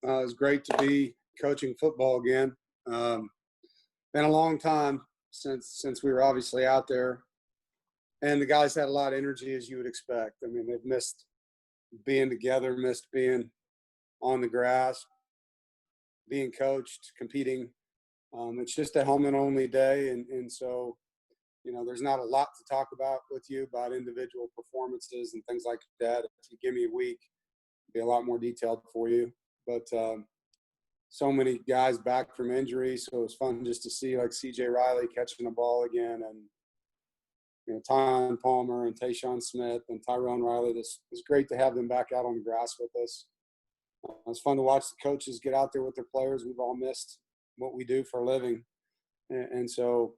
It's great to be coaching football again. Been a long time since we were obviously out there, and the guys had a lot of energy, as you would expect. I mean, they've missed being together, missed being on the grass, being coached, competing. It's just a helmet-only day, and so, there's not a lot to talk about with you about individual performances and things like that. If you give me a week, it'll be a lot more detailed for you. But so many guys back from injury, so it was fun just to see like C.J. Riley catching the ball again, and Tyon Palmer and Tayshawn Smith and Tyrone Riley. It's great to have them back out on the grass with us. It's fun to watch the coaches get out there with their players. We've all missed what we do for a living, and so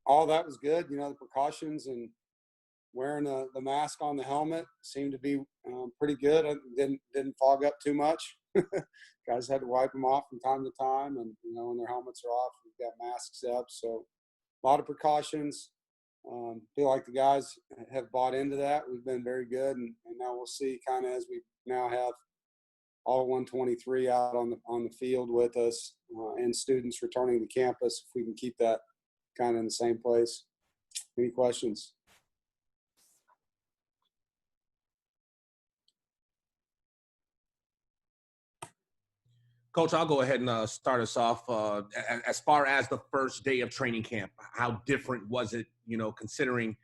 all that was good. The precautions and wearing the mask on the helmet seemed to be pretty good. It didn't fog up too much. Guys had to wipe them off from time to time, and when their helmets are off, we've got masks up. So a lot of precautions. Feel like the guys have bought into that. We've been very good, and now we'll see kind of as we now have all 123 out on the field with us, and students returning to campus, if we can keep that kind of in the same place. Any questions? Coach, I'll go ahead and start us off. As far as the first day of training camp, how different was it, considering,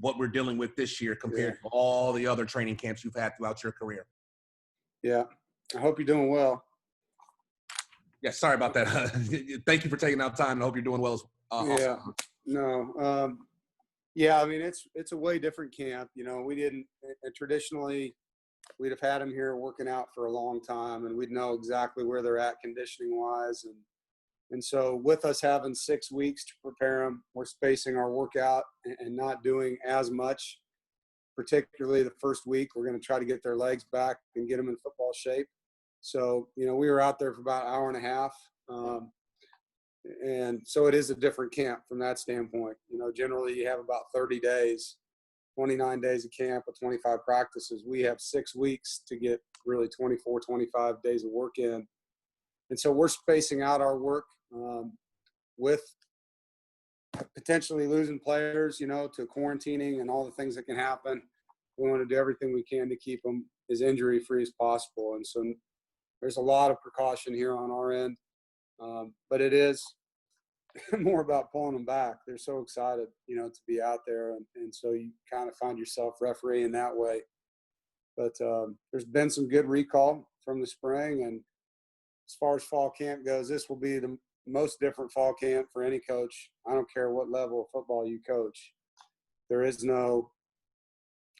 what we're dealing with this year compared to all the other training camps you've had throughout your career? Yeah, I hope you're doing well. Yeah, sorry about that. Thank you for taking out time. I hope you're doing well. Yeah, no. Yeah, I mean, it's a way different camp. We didn't traditionally – we'd have had them here working out for a long time, and we'd know exactly where they're at conditioning wise. And so with us having 6 weeks to prepare them, we're spacing our workout and not doing as much, particularly the first week. We're going to try to get their legs back and get them in football shape. So, we were out there for about an hour and a half. And so it is a different camp from that standpoint. Generally you have about 30 days, 29 days of camp with 25 practices. We have 6 weeks to get really 24, 25 days of work in. And so we're spacing out our work with potentially losing players, to quarantining and all the things that can happen. We want to do everything we can to keep them as injury-free as possible. And so there's a lot of precaution here on our end. But it is more about pulling them back. They're so excited, to be out there. And so you kind of find yourself refereeing that way. But there's been some good recall from the spring. And as far as fall camp goes, this will be the most different fall camp for any coach. I don't care what level of football you coach. There is no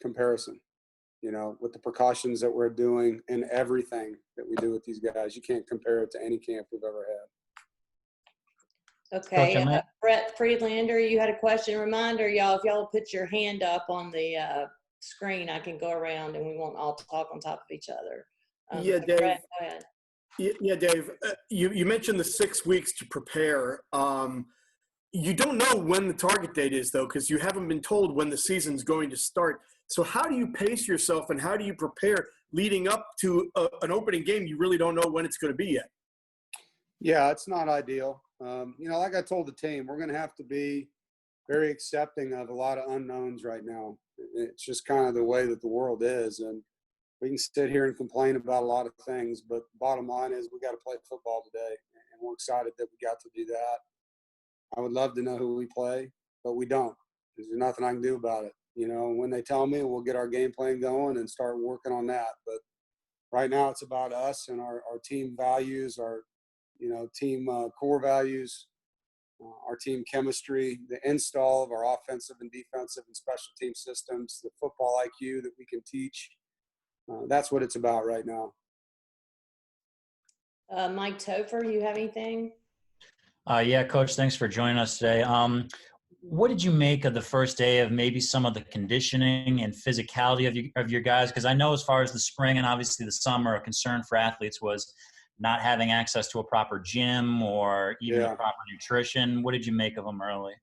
comparison, with the precautions that we're doing and everything that we do with these guys. You can't compare it to any camp we've ever had. Okay, Brett Friedlander, you had a question. Reminder, y'all, if y'all put your hand up on the screen, I can go around and we won't all talk on top of each other. Yeah, Dave. Brett, go ahead. Yeah, Dave, you mentioned the 6 weeks to prepare. You don't know when the target date is, though, because you haven't been told when the season's going to start. So how do you pace yourself and how do you prepare leading up to an opening game you really don't know when it's going to be yet? Yeah, it's not ideal. Like I told the team, we're going to have to be very accepting of a lot of unknowns right now. It's just kind of the way that the world is. And we can sit here and complain about a lot of things, but bottom line is we got to play football today, and we're excited that we got to do that. I would love to know who we play, but we don't. There's nothing I can do about it. When they tell me, we'll get our game plan going and start working on that. But right now it's about us and our team values, our team core values, our team chemistry, the install of our offensive and defensive and special team systems, the football IQ that we can teach. That's what it's about right now. Mike Topher, you have anything? Yeah, Coach, thanks for joining us today. What did you make of the first day of maybe some of the conditioning and physicality of your guys? Because I know as far as the spring and obviously the summer, a concern for athletes was not having access to a proper gym or even a proper nutrition. What did you make of them early?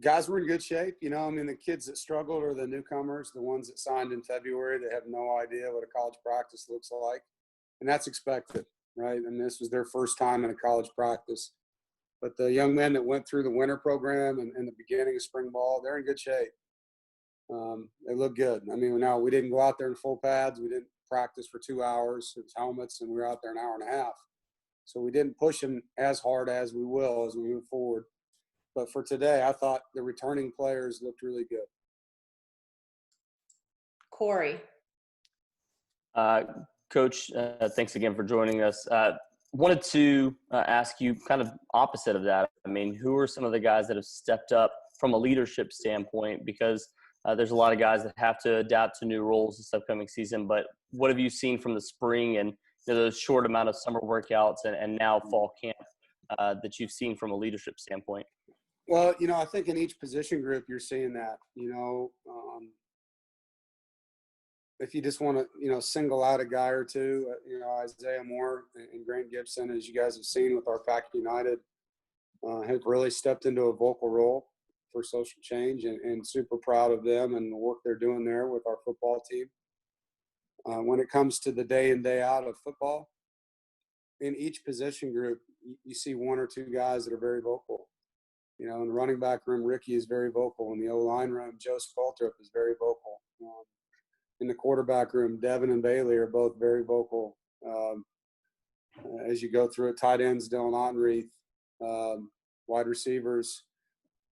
Guys were in good shape. The kids that struggled are the newcomers, the ones that signed in February. They have no idea what a college practice looks like. and that's expected, right? And this was their first time in a college practice. But the young men that went through the winter program and the beginning of spring ball, they're in good shape. They look good. I mean, now we didn't go out there in full pads. We didn't practice for 2 hours. It was helmets, and we were out there an hour and a half. So we didn't push them as hard as we will as we move forward. But for today, I thought the returning players looked really good. Corey. Coach, thanks again for joining us. Wanted to ask you kind of opposite of that. I mean, who are some of the guys that have stepped up from a leadership standpoint? Because there's a lot of guys that have to adapt to new roles this upcoming season. But what have you seen from the spring and those short amount of summer workouts and now fall camp that you've seen from a leadership standpoint? Well, I think in each position group you're seeing that, if you just want to, single out a guy or two, Isaiah Moore and Grant Gibson, as you guys have seen with our Pack United, have really stepped into a vocal role for social change and super proud of them and the work they're doing there with our football team. When it comes to the day in, day out of football, in each position group, you see one or two guys that are very vocal. In the running back room, Ricky is very vocal. In the O-line room, Joe Spaltrup is very vocal. In the quarterback room, Devin and Bailey are both very vocal. As you go through it, tight ends, Dylan Ottenreith, wide receivers,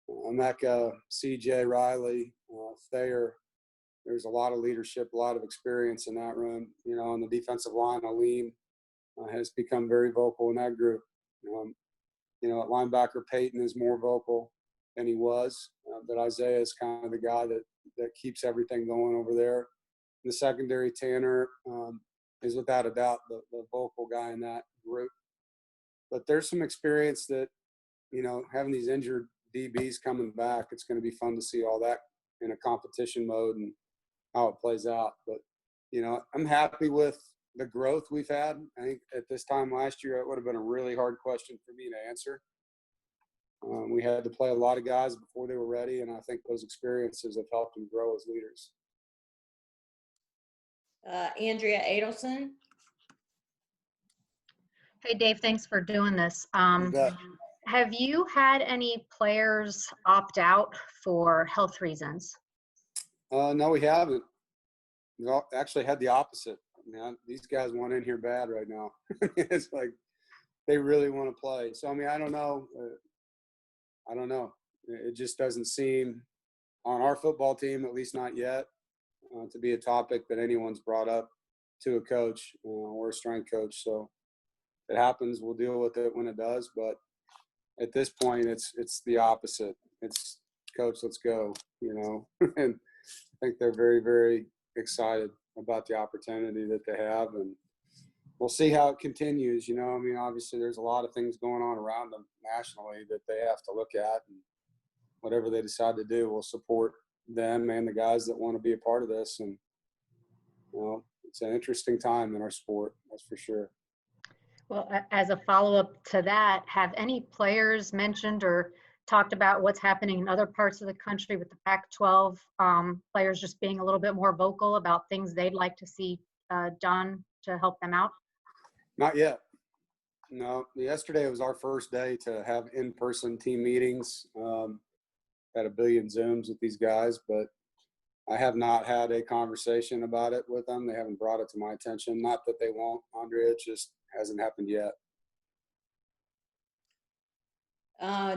Emeka, CJ, Riley, Thayer. There's a lot of leadership, a lot of experience in that room. On the defensive line, Aleem has become very vocal in that group. At linebacker, Peyton is more vocal than he was, but Isaiah is kind of the guy that keeps everything going over there. In the secondary, Tanner is without a doubt the vocal guy in that group. But there's some experience that, having these injured DBs coming back, it's going to be fun to see all that in a competition mode and how it plays out. But, I'm happy with the growth we've had. I think at this time last year, it would have been a really hard question for me to answer. We had to play a lot of guys before they were ready, and I think those experiences have helped them grow as leaders. Andrea Adelson. Hey, Dave, thanks for doing this. You bet. Have you had any players opt out for health reasons? No, we haven't. We actually had the opposite. These guys want in here bad right now. It's like they really want to play. So, I don't know. It just doesn't seem on our football team, at least not yet, to be a topic that anyone's brought up to a coach or a strength coach. So if it happens, we'll deal with it when it does. But at this point, it's the opposite. It's, coach, let's go, And I think they're very, very excited about the opportunity that they have. And we'll see how it continues. Obviously there's a lot of things going on around them nationally that they have to look at. And whatever they decide to do, we'll support them and the guys that want to be a part of this. And, it's an interesting time in our sport, that's for sure. Well, as a follow-up to that, have any players mentioned or talked about what's happening in other parts of the country with the Pac-12 players just being a little bit more vocal about things they'd like to see done to help them out? Not yet. No, yesterday was our first day to have in-person team meetings. Had a billion Zooms with these guys, but I have not had a conversation about it with them. They haven't brought it to my attention. Not that they won't, Andrea, it just hasn't happened yet.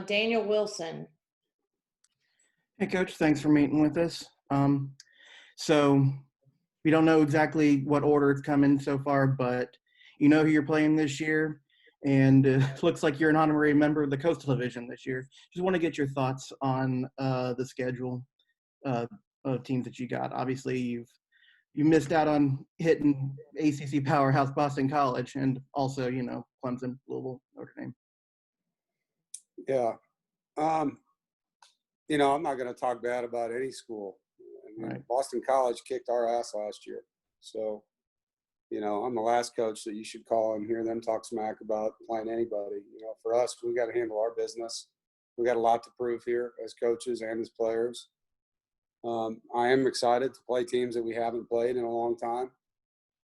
Daniel Wilson. Hey, Coach, thanks for meeting with us. So we don't know exactly what order it's come in so far, but you know who you're playing this year, and it looks like you're an honorary member of the Coastal Division this year. Just want to get your thoughts on the schedule of teams that you got. Obviously, you missed out on hitting ACC powerhouse Boston College, and also, Clemson, Louisville, Notre Dame. Yeah. I'm not going to talk bad about any school. Right. Boston College kicked our ass last year. So, I'm the last coach that you should call and hear them talk smack about playing anybody. For us, we got to handle our business. We got a lot to prove here as coaches and as players. I am excited to play teams that we haven't played in a long time.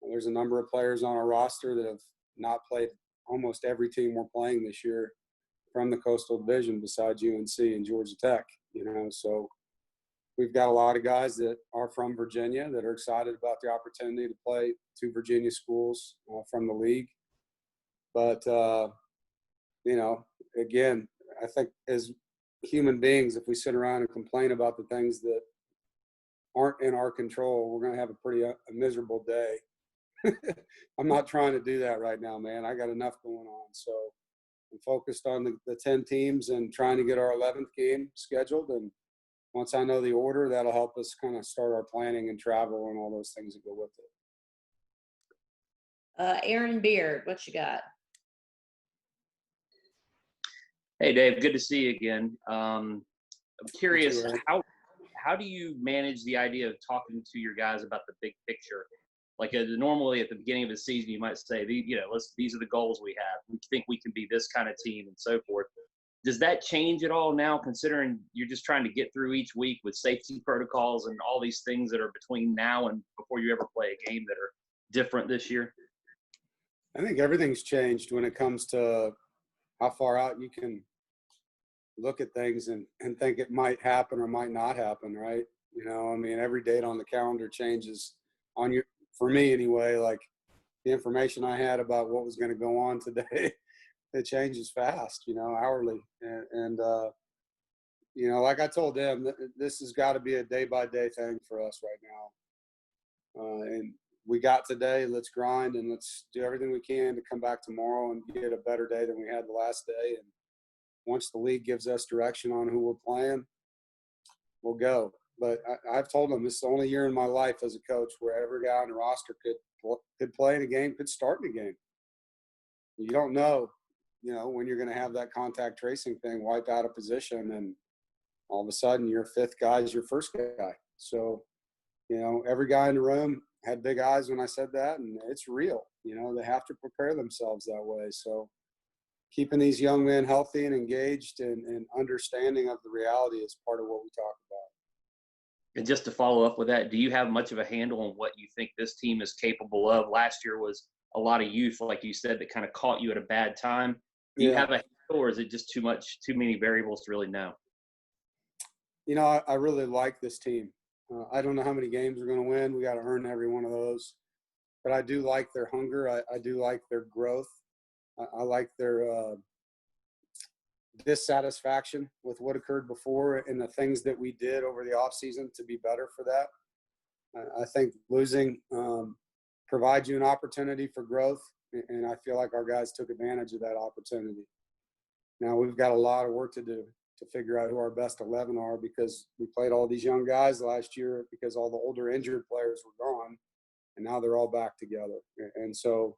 There's a number of players on our roster that have not played almost every team we're playing this year from the Coastal Division besides UNC and Georgia Tech, so we've got a lot of guys that are from Virginia that are excited about the opportunity to play 2 Virginia schools from the league. But, again, I think as human beings, if we sit around and complain about the things that aren't in our control, we're going to have a miserable day. I'm not trying to do that right now, man. I got enough going on. So I'm focused on the 10 teams and trying to get our 11th game scheduled. And once I know the order, that'll help us kind of start our planning and travel and all those things that go with it. Aaron Beard, what you got? Hey, Dave, good to see you again. I'm curious, how do you manage the idea of talking to your guys about the big picture? Like normally at the beginning of the season, you might say, these are the goals we have. We think we can be this kind of team and so forth. Does that change at all now, considering you're just trying to get through each week with safety protocols and all these things that are between now and before you ever play a game that are different this year? I think everything's changed when it comes to how far out you can look at things and think it might happen or might not happen, right? Every date on the calendar changes for me anyway. Like the information I had about what was going to go on today, it changes fast, hourly. And like I told them, this has got to be a day-by-day thing for us right now. And we got today, let's grind and let's do everything we can to come back tomorrow and get a better day than we had the last day. And once the league gives us direction on who we're playing, we'll go. But I've told them this is the only year in my life as a coach where every guy on the roster could play in a game, could start in a game. You don't know, when you're going to have that contact tracing thing wipe out a position and all of a sudden your 5th guy is your 1st guy. So, every guy in the room had big eyes when I said that, and it's real. They have to prepare themselves that way. So keeping these young men healthy and engaged and understanding of the reality is part of what we talk about. And just to follow up with that, do you have much of a handle on what you think this team is capable of? Last year was a lot of youth, like you said, that kind of caught you at a bad time. Do you have a handle, or is it just too many variables to really know? I really like this team. I don't know how many games we're going to win. We got to earn every one of those. But I do like their hunger. I do like their growth. I like their dissatisfaction with what occurred before and the things that we did over the offseason to be better for that. I think losing provides you an opportunity for growth, and I feel like our guys took advantage of that opportunity. Now we've got a lot of work to do to figure out who our best 11 are, because we played all these young guys last year because all the older injured players were gone, and now they're all back together. And so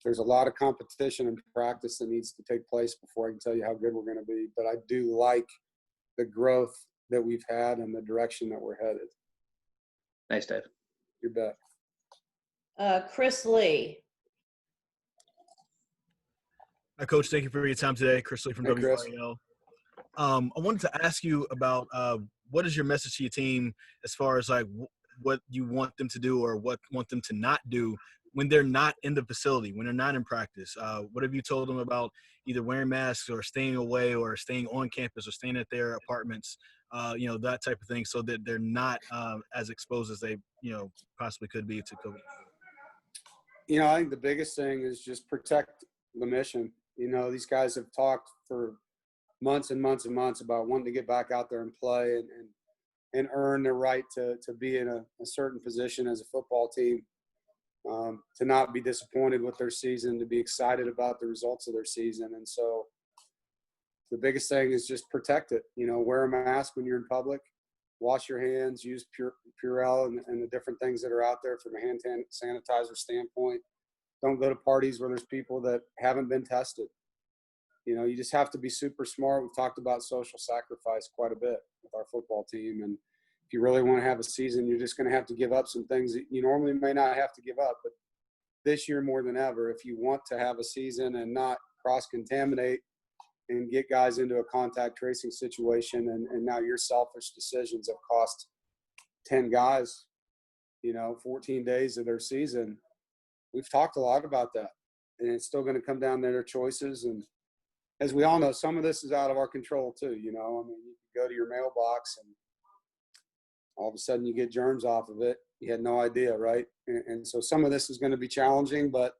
there's a lot of competition and practice that needs to take place before I can tell you how good we're going to be. But I do like the growth that we've had and the direction that we're headed. Thanks, Dave. You bet. Chris Lee. Hi, Coach. Thank you for your time today. Chris Lee from WRL. I wanted to ask you about what is your message to your team as far as like what you want them to do or what want them to not do when they're not in the facility, when they're not in practice? What have you told them about either wearing masks or staying away or staying on campus or staying at their apartments, that type of thing, so that they're not as exposed as they, possibly could be to COVID? I think the biggest thing is just protect the mission. These guys have talked for months and months and months about wanting to get back out there and play and earn their right to be in a certain position as a football team, to not be disappointed with their season, to be excited about the results of their season. And so the biggest thing is just protect it. Wear a mask when you're in public, wash your hands, use Purell and the different things that are out there from a hand sanitizer standpoint. Don't go to parties where there's people that haven't been tested. You just have to be super smart. We've talked about social sacrifice quite a bit with our football team. And if you really want to have a season, you're just going to have to give up some things that you normally may not have to give up. But this year more than ever, if you want to have a season and not cross-contaminate and get guys into a contact tracing situation, and now your selfish decisions have cost 10 guys, 14 days of their season, we've talked a lot about that, and it's still going to come down to their choices. And as we all know, some of this is out of our control too. You know, I mean, you can go to your mailbox and all of a sudden you get germs off of it. You had no idea, right? And so some of this is going to be challenging, but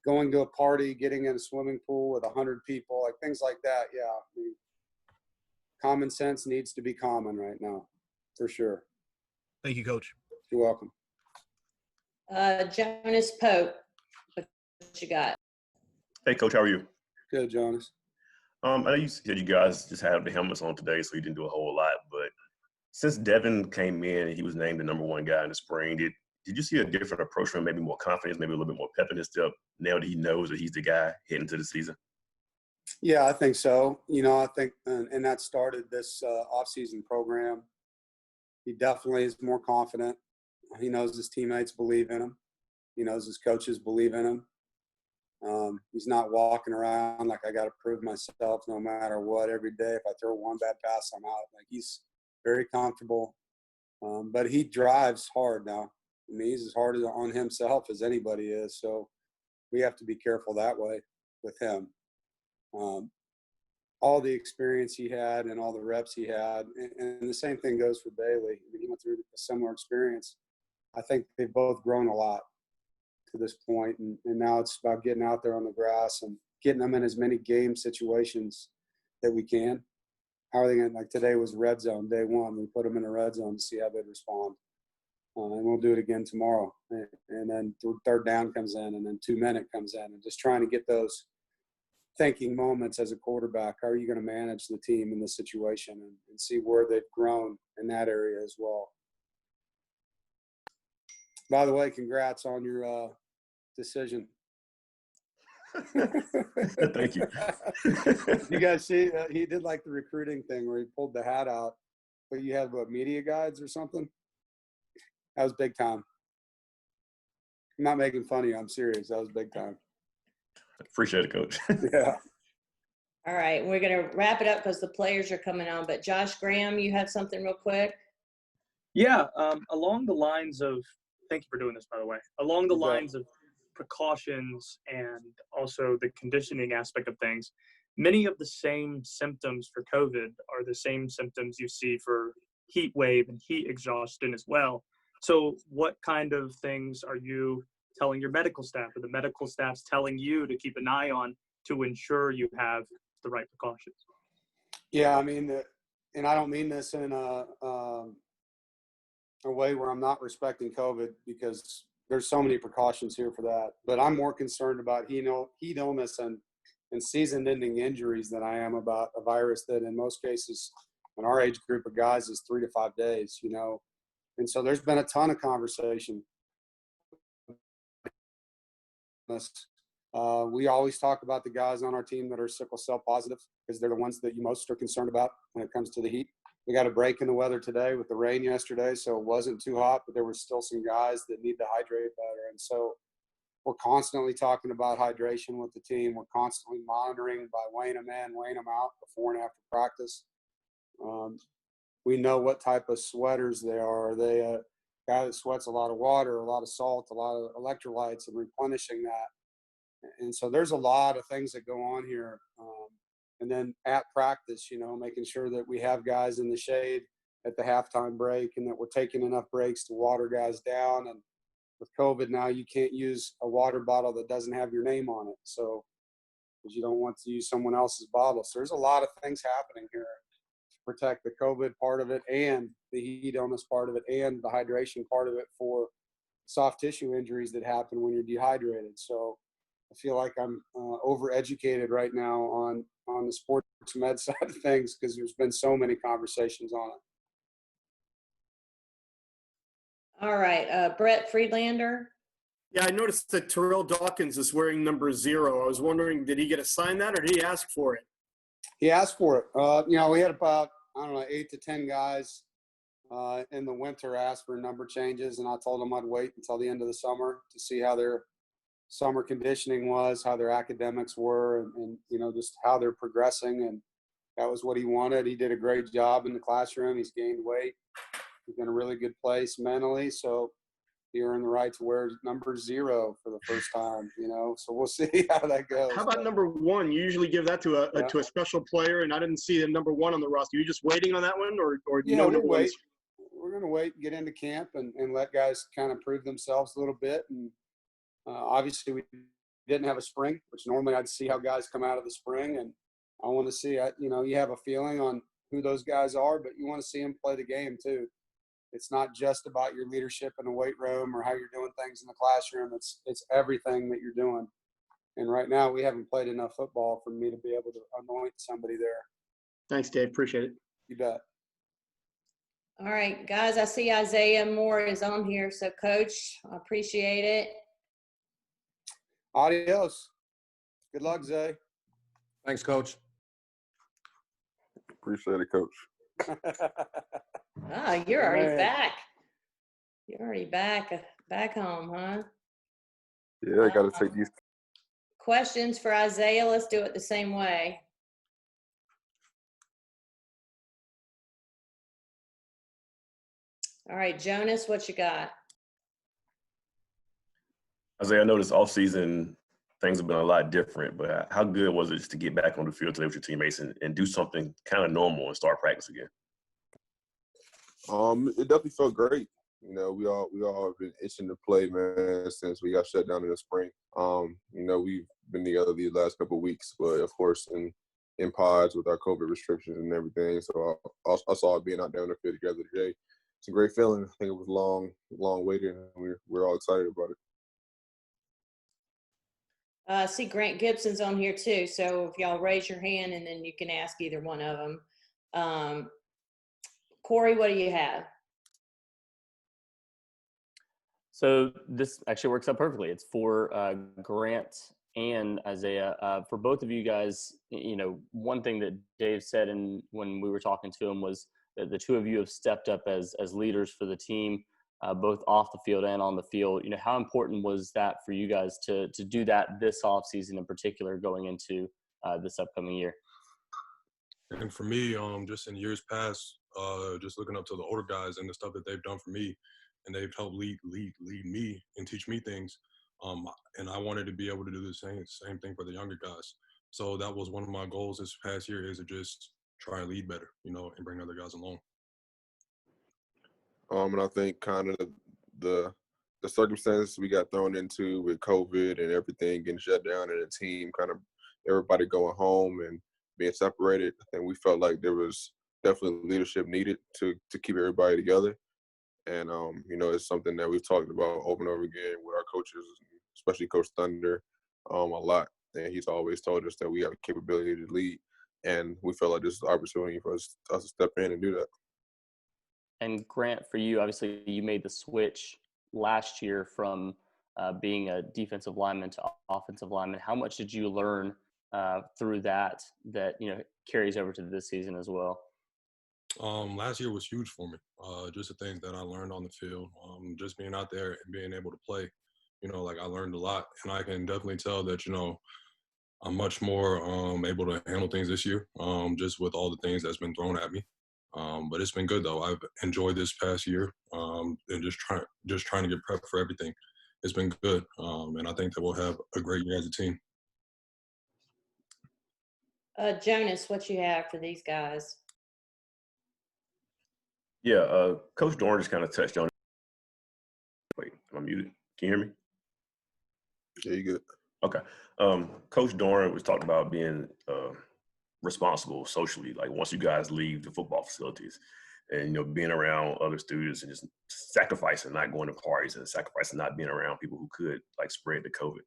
going to a party, getting in a swimming pool with 100 people, like things like that, yeah. I mean, common sense needs to be common right now, for sure. Thank you, Coach. You're welcome. Jonas Pope, what you got? Hey, Coach, how are you? Good, Jonas. I know you said you guys just had the helmets on today, so you didn't do a whole lot. But since Devin came in and he was named the #1 guy in the spring, did you see a different approach from him, maybe more confidence, maybe a little bit more pep in his step now that he knows that he's the guy heading into the season? Yeah, I think so. You know, I think, and that started this off-season program. He definitely is more confident. He knows his teammates believe in him. He knows his coaches believe in him. He's not walking around like I got to prove myself no matter what every day. If I throw one bad pass, I'm out. Like, he's very comfortable. But he drives hard now. I mean, he's as hard on himself as anybody is. So we have to be careful that way with him. All the experience he had and all the reps he had, and the same thing goes for Bailey. I mean, he went through a similar experience. I think they've both grown a lot to this point, and now it's about getting out there on the grass and getting them in as many game situations that we can. How are they going to, like today was red zone, day one. We put them in a red zone to see how they'd respond. And we'll do it again tomorrow. And then third down comes in, and then 2-minute comes in, and just trying to get those thinking moments as a quarterback. How are you going to manage the team in this situation and see where they've grown in that area as well? By the way, congrats on your decision. Thank you. You guys see, he did like the recruiting thing where he pulled the hat out, but you had what, media guides or something? That was big time. I'm not making fun of you. I'm serious. That was big time. Appreciate it, Coach. Yeah. All right, we're going to wrap it up because the players are coming on. But Josh Graham, you had something real quick? Yeah, along the lines of – thank you for doing this, by the way. Along the lines of precautions and also the conditioning aspect of things, many of the same symptoms for COVID are the same symptoms you see for heat wave and heat exhaustion as well. So what kind of things are you telling your medical staff, or the medical staff's telling you to keep an eye on to ensure you have the right precautions? Yeah, I mean, and I don't mean this in a way where I'm not respecting COVID, because there's so many precautions here for that. But I'm more concerned about heat illness and season-ending injuries than I am about a virus that in most cases in our age group of guys is 3 to 5 days, you know. And so there's been a ton of conversation. We always talk about the guys on our team that are sickle cell positive, because they're the ones that you most are concerned about when it comes to the heat. We got a break in the weather today with the rain yesterday, so it wasn't too hot, but there were still some guys that need to hydrate better. And so we're constantly talking about hydration with the team. We're constantly monitoring by weighing them in, weighing them out before and after practice. We know what type of sweaters they are. Are they a guy that sweats a lot of water, a lot of salt, a lot of electrolytes, and replenishing that? And so there's a lot of things that go on here. And then at practice, you know, making sure that we have guys in the shade at the halftime break, and that we're taking enough breaks to water guys down. And with COVID now, you can't use a water bottle that doesn't have your name on it. So, because you don't want to use someone else's bottle. So there's a lot of things happening here to protect the COVID part of it, and the heat illness part of it, and the hydration part of it for soft tissue injuries that happen when you're dehydrated. So I feel like I'm overeducated right now on the sports med side of things, because there's been so many conversations on it. All right, Brett Friedlander. Yeah, I noticed that Terrell Dawkins is wearing number 0. I was wondering, did he get assigned that, or did he ask for it? He asked for it. You know, we had about, 8 to 10 guys in the winter ask for number changes, and I told them I'd wait until the end of the summer to see how their summer conditioning was, how their academics were, and you know, just how they're progressing. And that was what he wanted. He did a great job in the classroom. He's gained weight. He's in a really good place mentally. So he earned the right to wear number 0 for the first time, you know, so we'll see how that goes. How about number 1? You usually give that to a special player, and I didn't see the number 1 on the roster. You just waiting on that one, or do you know number 1? We're going to wait and get into camp and let guys kind of prove themselves a little bit. And obviously we didn't have a spring, which normally I'd see how guys come out of the spring. And I want to see, you know, you have a feeling on who those guys are, but you want to see them play the game too. It's not just about your leadership in the weight room or how you're doing things in the classroom. It's everything that you're doing. And right now we haven't played enough football for me to be able to anoint somebody there. Thanks, Dave. Appreciate it. You bet. All right, guys, I see Isaiah Moore is on here. So, Coach, I appreciate it. Adios. Good luck, Zay. Thanks, Coach. Appreciate it, Coach. You're already back. You're already back home, huh? Yeah, I got to take these. Questions for Isaiah. Let's do it the same way. All right, Jonas, what you got? Isaiah, I know this offseason things have been a lot different, but how good was it just to get back on the field today with your teammates and do something kind of normal and start practice again? It definitely felt great. You know, we all have been itching to play, man, since we got shut down in the spring. You know, we've been together these last couple of weeks, but of course in pods with our COVID restrictions and everything. So I saw it being out there on the field together today. It's a great feeling. I think it was long waiting, and we're all excited about it. See, Grant Gibson's on here too. So if y'all raise your hand, and then you can ask either one of them. Corey, what do you have? So this actually works out perfectly. It's for Grant and Isaiah. For both of you guys, you know, one thing that Dave said when we were talking to him was that the two of you have stepped up as leaders for the team, both off the field and on the field. You know, how important was that for you guys to do that this offseason in particular going into this upcoming year? And for me, just in years past, just looking up to the older guys and the stuff that they've done for me, and they've helped lead me and teach me things. And I wanted to be able to do the same thing for the younger guys. So that was one of my goals this past year, is to just try and lead better, you know, and bring other guys along. And I think kind of the circumstances we got thrown into with COVID and everything getting shut down, and the team kind of everybody going home and being separated, and we felt like there was definitely leadership needed to keep everybody together. And you know, it's something that we've talked about over and over again with our coaches, especially Coach Thunder, a lot. And he's always told us that we have the capability to lead, and we felt like this is an opportunity for us to step in and do that. And Grant, for you, obviously you made the switch last year from being a defensive lineman to offensive lineman. How much did you learn through that you know carries over to this season as well? Last year was huge for me. Just the things that I learned on the field, just being out there and being able to play, you know, like I learned a lot, and I can definitely tell that, you know, I'm much more able to handle things this year, just with all the things that's been thrown at me. But it's been good though. I've enjoyed this past year, and just trying to get prepped for everything. It's been good, and I think that we'll have a great year as a team. Jonas, what you have for these guys? Yeah, Coach Doeren just kind of touched on it. Wait, am I muted? Can you hear me? Yeah, you good. Okay. Coach Doeren was talking about being responsible socially, like once you guys leave the football facilities and, you know, being around other students and just sacrificing not going to parties and sacrificing not being around people who could like spread the COVID.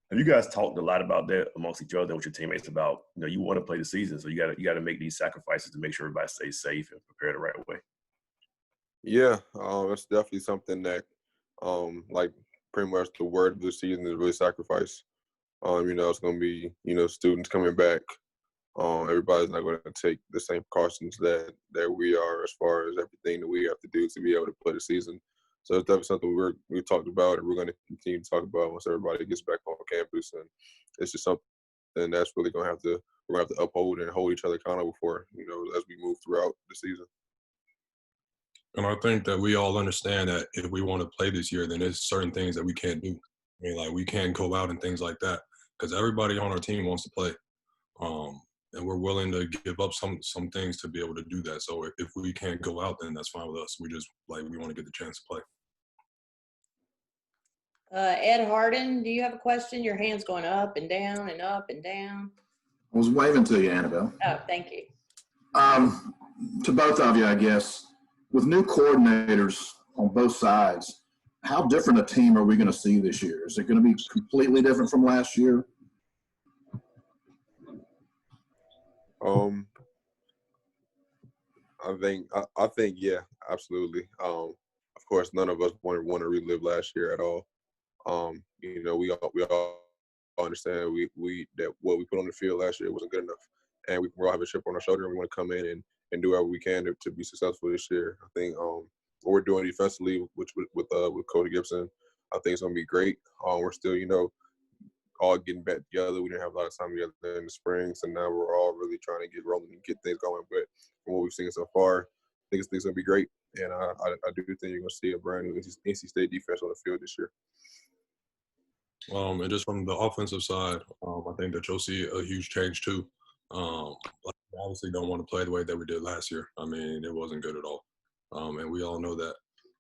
Have you guys talked a lot about that amongst each other and with your teammates about, you know, you want to play the season, so you got to make these sacrifices to make sure everybody stays safe and prepared the right way? Yeah, it's definitely something that, like pretty much the word of the season is really sacrifice. You know, it's going to be, you know, students coming back. Everybody's not going to take the same precautions that we are as far as everything that we have to do to be able to play the season. So it's definitely something we talked about, and we're going to continue to talk about once everybody gets back on campus. And it's just something that's really we're going to have to uphold and hold each other accountable for, you know, as we move throughout the season. And I think that we all understand that if we want to play this year, then there's certain things that we can't do. I mean, like we can't go out and things like that because everybody on our team wants to play. And we're willing to give up some things to be able to do that. So if we can't go out, then that's fine with us. We just we want to get the chance to play. Ed Harden, do you have a question? Your hand's going up and down and up and down. I was waving to you, Annabelle. Oh, thank you. To both of you, I guess, with new coordinators on both sides, how different a team are we going to see this year? Is it going to be completely different from last year? I think yeah, absolutely. Of course, none of us want to relive last year at all. You know, we all understand that what we put on the field last year wasn't good enough, and we all have a chip on our shoulder, and we want to come in and do whatever we can to be successful this year. I think what we're doing defensively, with Coach Gibson, I think it's gonna be great. We're still, you know, all getting back together. We didn't have a lot of time together in the spring, so now we're all really trying to get rolling and get things going. But from what we've seen so far, I think it's gonna be great, and I do think you're gonna see a brand new NC State defense on the field this year. And just from the offensive side, I think that you'll see a huge change too. We obviously don't want to play the way that we did last year. I mean, it wasn't good at all, and we all know that.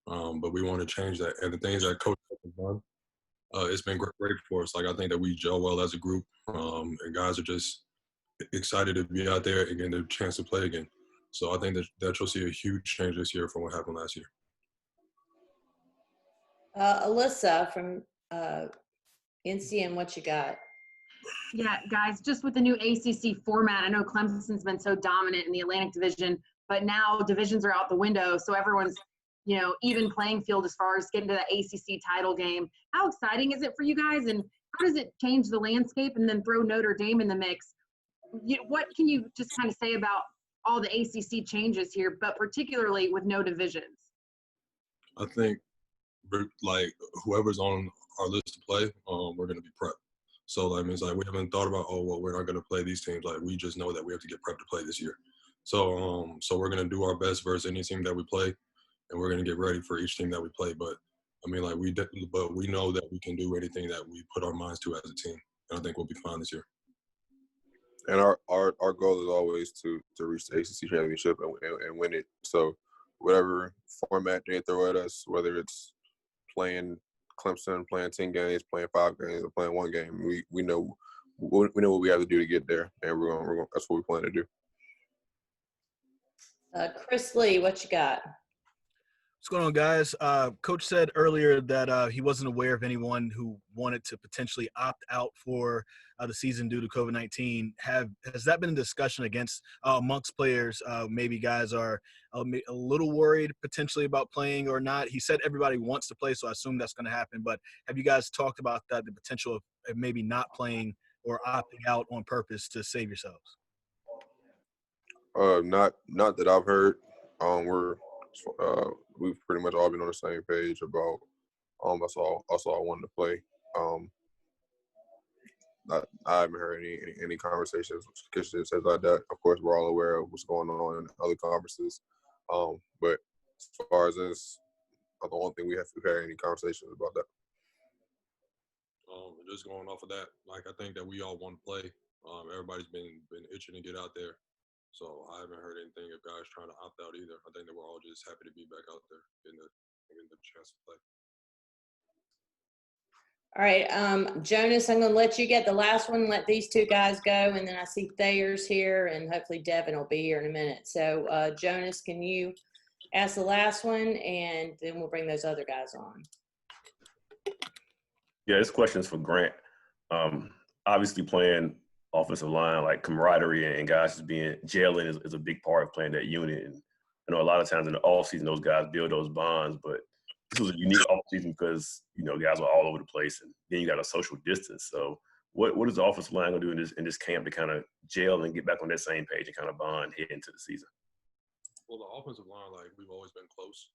But we want to change that. And the things that Coach has done, it's been great for us. Like I think that we gel well as a group, and guys are just excited to be out there and getting the chance to play again. So I think that you'll see a huge change this year from what happened last year. Alyssa from NCM, what you got? Yeah, guys, just with the new ACC format, I know Clemson's been so dominant in the Atlantic Division, but now divisions are out the window, so everyone's, you know, even playing field as far as getting to the ACC title game. How exciting is it for you guys, and how does it change the landscape? And then throw Notre Dame in the mix. What can you just kind of say about all the ACC changes here, but particularly with no divisions? I think, like, whoever's on our list to play, we're going to be prepped. So that means, like, we haven't thought about, oh, well, we're not going to play these teams. Like, we just know that we have to get prepped to play this year. So we're going to do our best versus any team that we play, and we're going to get ready for each team that we play. But, I mean, like, but we know that we can do anything that we put our minds to as a team, and I think we'll be fine this year. And our goal is always to reach the ACC championship and win it. So whatever format they throw at us, whether it's playing Clemson, playing 10 games, playing 5 games, or playing 1 game, we know what we have to do to get there, and we're going. That's what we plan to do. Chris Lee, what you got? What's going on, guys? Coach said earlier that he wasn't aware of anyone who wanted to potentially opt out for the season due to COVID-19. Has that been a discussion amongst players? Maybe guys are a little worried potentially about playing or not. He said everybody wants to play, so I assume that's going to happen. But have you guys talked about that, the potential of maybe not playing or opting out on purpose to save yourselves? Not that I've heard. We've pretty much all been on the same page about us all wanting to play. I haven't heard any conversations with says like that. Of course, we're all aware of what's going on in other conferences. But as far as this, I don't think we've had any conversations about that. Just going off of that, like I think that we all want to play. Everybody's been itching to get out there. So I haven't heard anything of guys trying to opt out either. I think that we're all just happy to be back out there getting the chance to play. All right, Jonas, I'm going to let you get the last one. Let these 2 guys go, and then I see Thayer's here, and hopefully Devin will be here in a minute. So, Jonas, can you ask the last one, and then we'll bring those other guys on. Yeah, this question's for Grant. Obviously, playing offensive line, like camaraderie and guys just gelling is a big part of playing that unit. And I know a lot of times in the offseason, those guys build those bonds, but this was a unique offseason because, you know, guys were all over the place, and then you got a social distance. So what is the offensive line going to do in this camp to kind of gel and get back on that same page and kind of bond head into the season? Well, the offensive line, like, we've always been close.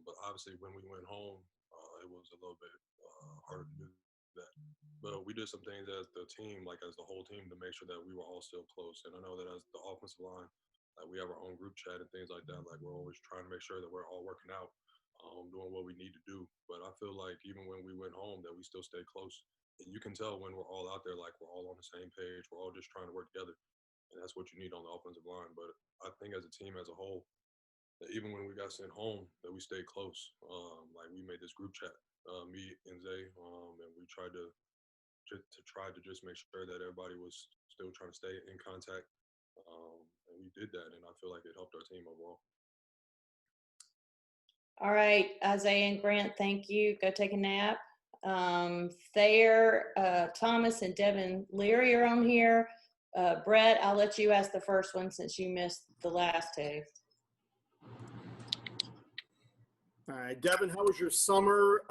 But obviously when we went home, it was a little bit hard to do that. But we did some things as the team, like as the whole team, to make sure that we were all still close. And I know that as the offensive line, Like we have our own group chat and things like that. Like we're always trying to make sure that we're all working out, doing what we need to do. But I feel like even when we went home, that we still stay close. And you can tell when we're all out there, like we're all on the same page. We're all just trying to work together, and that's what you need on the offensive line. But I think as a team as a whole, that even when we got sent home, that we stayed close. Like we made this group chat, me and Zay, and we tried to just make sure that everybody was still trying to stay in contact. And we did that, and I feel like it helped our team overall. All right, Isaiah and Grant, thank you. Go take a nap. Thayer, Thomas, and Devin Leary are on here. Brett, I'll let you ask the first one since you missed the last two. All right, Devin, how was your summer?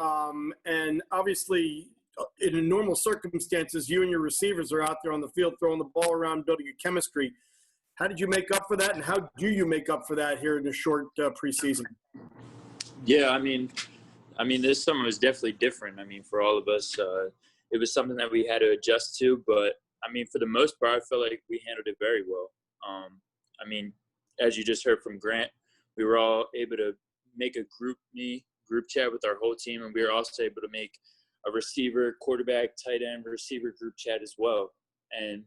And obviously, in normal circumstances, you and your receivers are out there on the field throwing the ball around, building a chemistry. How did you make up for that, and how do you make up for that here in the short preseason? Yeah, I mean, this summer was definitely different. I mean, for all of us, it was something that we had to adjust to. But, I mean, for the most part, I feel like we handled it very well. I mean, as you just heard from Grant, we were all able to make a group chat with our whole team, and we were also able to make a receiver, quarterback, tight end, receiver group chat as well. And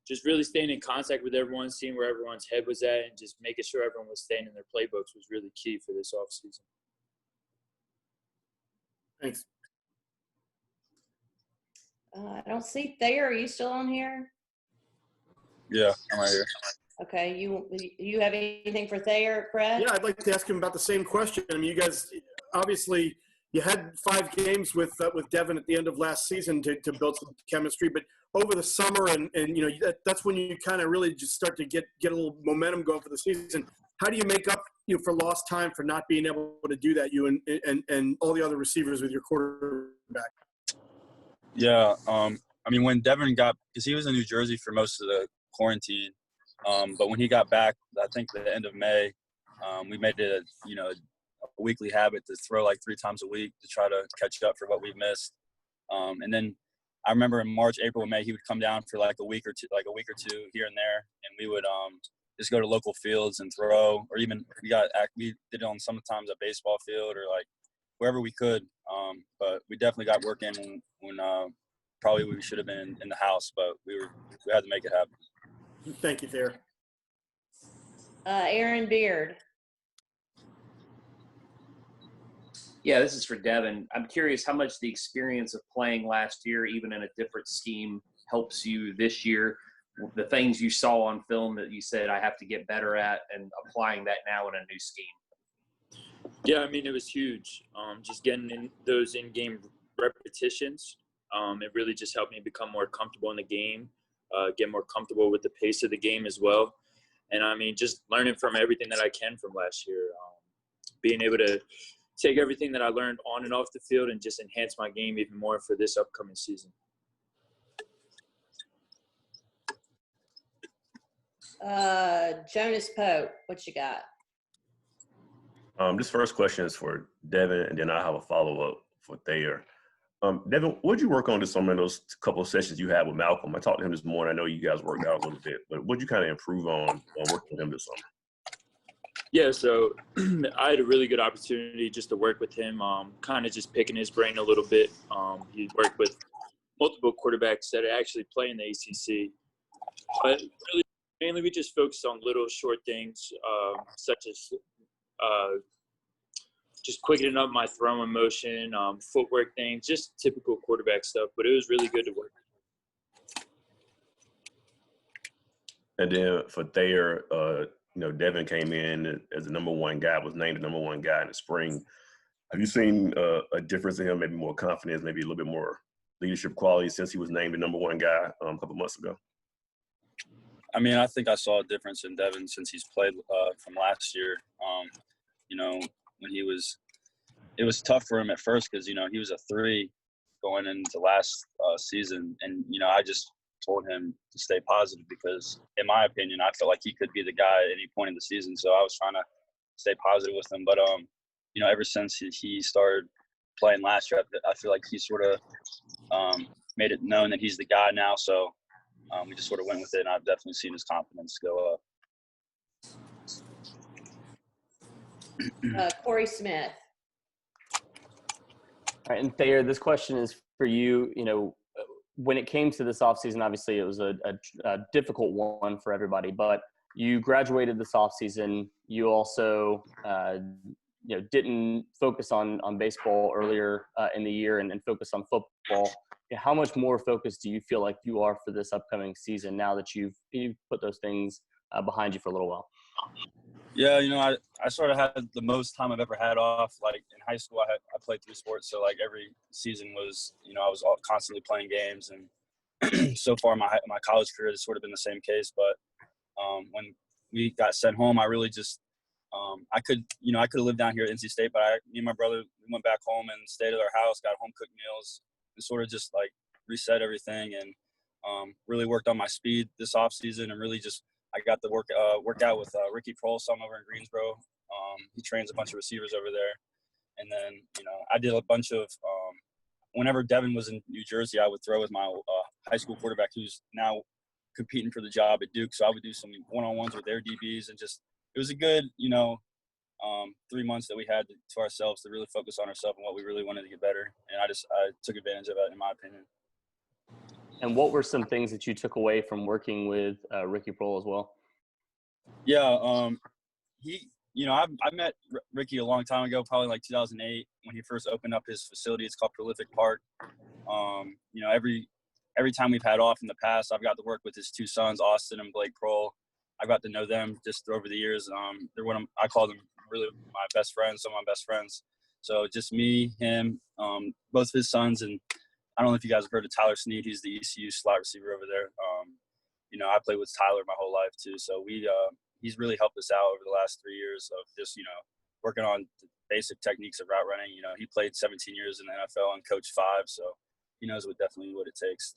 just really staying in contact with everyone, seeing where everyone's head was at, and just making sure everyone was staying in their playbooks was really key for this offseason. Thanks. I don't see Thayer. Are you still on here? Yeah, I'm right here. Okay, you have anything for Thayer, Brett? Yeah, I'd like to ask him about the same question. I mean, you guys obviously you had 5 games with Devin at the end of last season to build some chemistry, but over the summer and you know that's when you kind of really just start to get a little momentum going for the season. How do you make up for lost time for not being able to do that, you and all the other receivers with your quarterback? Yeah, I mean, when Devin got – because he was in New Jersey for most of the quarantine, but when he got back, I think the end of May, we made it a weekly habit to throw like 3 times a week to try to catch up for what we missed. And then I remember in March, April, and May, he would come down for like a week or two here and there, and we would just go to local fields and throw, or even we did it on sometimes a baseball field or like wherever we could. But we definitely got work in when probably we should have been in the house, but we had to make it happen. Thank you, Thayer. Aaron Beard. Yeah, this is for Devin. I'm curious how much the experience of playing last year, even in a different scheme, helps you this year. The things you saw on film that you said I have to get better at, and applying that now in a new scheme. Yeah, I mean, it was huge. Just getting in those in-game repetitions, it really just helped me become more comfortable in the game, get more comfortable with the pace of the game as well. And, I mean, just learning from everything that I can from last year, being able to take everything that I learned on and off the field and just enhance my game even more for this upcoming season. Jonas Pope, what you got? This first question is for Devin, and then I have a follow-up for Thayer. Devin, what did you work on to some of those couple of sessions you had with Malcolm? I talked to him this morning. I know you guys worked out a little bit, but what did you kind of improve on working with him this summer? Yeah, so I had a really good opportunity just to work with him, kind of just picking his brain a little bit. He worked with multiple quarterbacks that actually play in the ACC. But really, mainly we just focused on little short things, such as just quickening up my throwing motion, footwork things, just typical quarterback stuff. But it was really good to work. And then for Thayer, Devin came in as the number 1 guy, was named the number 1 guy in the spring. Have you seen a difference in him, maybe more confidence, maybe a little bit more leadership quality since he was named the number 1 guy a couple months ago? I mean, I think I saw a difference in Devin since he's played from last year. When it was tough for him at first because, he was a 3 going into last season. And, I just told him to stay positive because, in my opinion, I felt like he could be the guy at any point in the season. So I was trying to stay positive with him. But, ever since he started playing last year, I feel like he sort of made it known that he's the guy now. So we just sort of went with it, and I've definitely seen his confidence go up. Corey Smith. All right, and Thayer, this question is for you. You know, when it came to this offseason, obviously it was a difficult one for everybody, but you graduated this offseason. You also, didn't focus on baseball earlier in the year and focus on football. How much more focused do you feel like you are for this upcoming season now that you've put those things behind you for a little while? Yeah, I sort of had the most time I've ever had off. Like in high school, I played 3 sports, so like every season was, I was constantly playing games, and so far my college career has sort of been the same case. But when we got sent home, I really just I could have lived down here at NC State, but me and my brother, we went back home and stayed at our house, got home cooked meals, and sort of just like reset everything, and really worked on my speed this off season, and really just I got to work out with Ricky Prohl, some over in Greensboro. He trains a bunch of receivers over there, and then I did a bunch of whenever Devin was in New Jersey, I would throw with my high school quarterback who's now competing for the job at Duke. So I would do some one-on-ones with their DBs, and just it was a good 3 months that we had to ourselves to really focus on ourselves and what we really wanted to get better, and I took advantage of it, in my opinion. And what were some things that you took away from working with Ricky Prohl as well? Yeah, I met Ricky a long time ago, probably like 2008 when he first opened up his facility. It's called Prolific Park. Every time we've had off in the past, I've got to work with his 2 sons, Austin and Blake Prohl. I've got to know them just over the years. They're I call them really my best friends, some of my best friends. So just me, him, both his sons, and I don't know if you guys have heard of Tyler Snead. He's the ECU slot receiver over there. I played with Tyler my whole life too. So he's really helped us out over the last 3 years of just, working on the basic techniques of route running. He played 17 years in the NFL and coached 5. So he knows definitely what it takes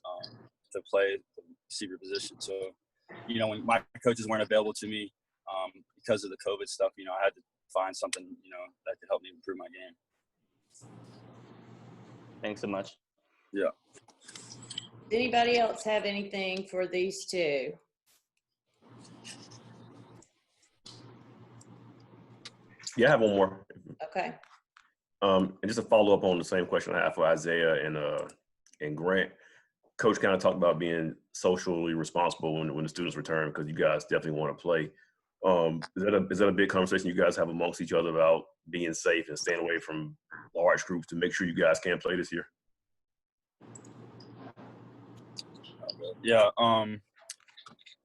to play the receiver position. So, when my coaches weren't available to me because of the COVID stuff, I had to find something, that could help me improve my game. Thanks so much. Yeah. Does anybody else have anything for these two? Yeah, I have one more. Okay. And just a follow up on the same question I have for Isaiah and Grant. Coach kind of talked about being socially responsible when the students return, because you guys definitely want to play. Is that a big conversation you guys have amongst each other about being safe and staying away from large groups to make sure you guys can play this year? Yeah,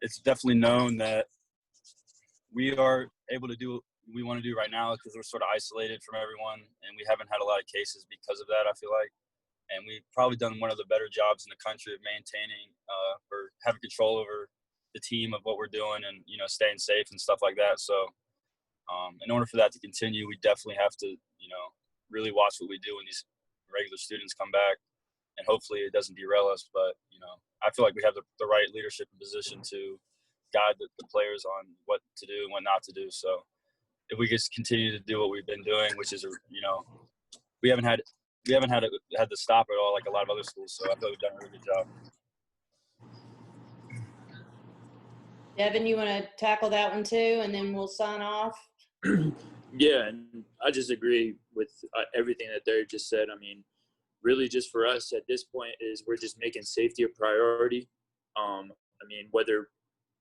it's definitely known that we are able to do what we want to do right now because we're sort of isolated from everyone, and we haven't had a lot of cases because of that, I feel like. And we've probably done one of the better jobs in the country of maintaining or having control over the team of what we're doing and, staying safe and stuff like that. So in order for that to continue, we definitely have to, really watch what we do when these regular students come back. And hopefully it doesn't derail us. But, I feel like we have the right leadership and position to guide the players on what to do and what not to do. So if we just continue to do what we've been doing, which is, we haven't had to stop at all like a lot of other schools. So I feel we've done a really good job. Devin, you want to tackle that one too, and then we'll sign off? Yeah, and I just agree with everything that Thayer just said. I mean, really just for us at this point is we're just making safety a priority. Whether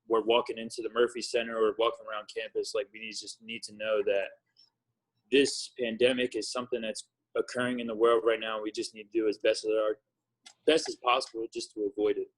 we're walking into the Murphy Center or walking around campus, like we just need to know that this pandemic is something that's occurring in the world right now. We just need to do as best as possible just to avoid it.